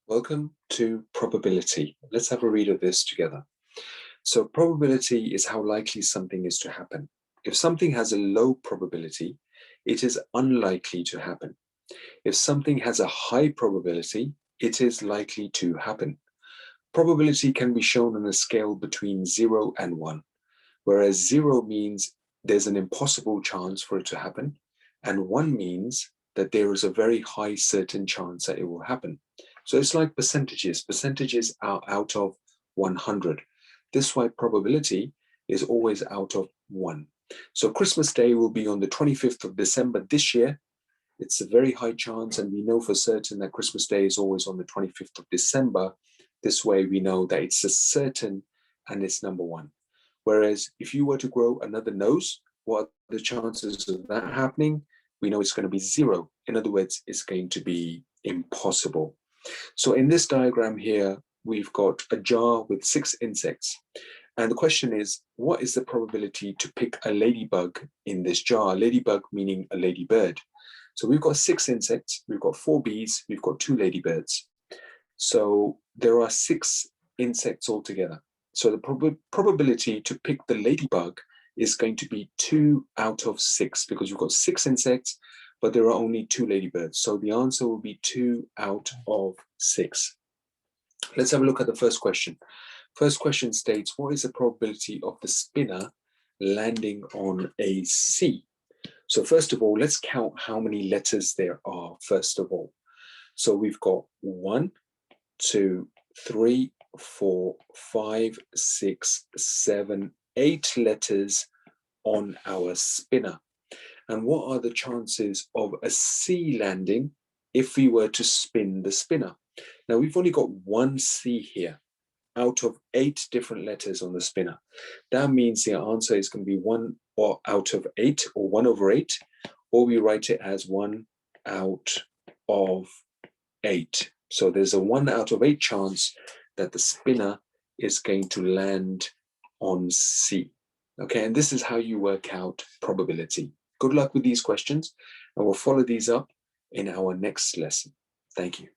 Welcome to probability. Let's have a read of this together. So probability is how likely something is to happen. If something has a low probability, it is unlikely to happen. If something has a high probability, it is likely to happen. Probability can be shown on a scale between 0 and 1, whereas 0 means there's an impossible chance for it to happen, and 1 means that there is a very high certain chance that it will happen. So it's like percentages. Percentages are out of 100. This is why probability is always out of 1. So Christmas Day will be on the 25th of December this year. It's a very high chance, and we know for certain that Christmas Day is always on the 25th of December. This way we know that it's a certain and it's number 1. Whereas if you were to grow another nose, what are the chances of that happening? We know it's going to be 0. In other words, it's going to be impossible. So in this diagram here, we've got a jar with 6 insects. And the question is, what is the probability to pick a ladybug in this jar? Ladybug meaning a ladybird. So we've got 6 insects, we've got 4 bees, we've got 2 ladybirds. So there are 6 insects altogether. So the probability to pick the ladybug is going to be 2 out of 6 because we've got 6 insects, but there are only 2 ladybirds. So the answer will be 2 out of 6. Let's have a look at the first question. First question states, what is the probability of the spinner landing on a C? So first of all, let's count how many letters there are, first of all. So we've got 1, 2, 3, 4, 5, 6, 7, 8 letters on our spinner. And what are the chances of a C landing if we were to spin the spinner? Now we've only got 1 C here out of 8 different letters on the spinner. That means the answer is going to be 1 or out of 8 or 1 over 8, or we write it as 1 out of 8. So there's a 1 out of 8 chance that the spinner is going to land on C. Okay, and this is how you work out probability. Good luck with these questions, and we'll follow these up in our next lesson. Thank you.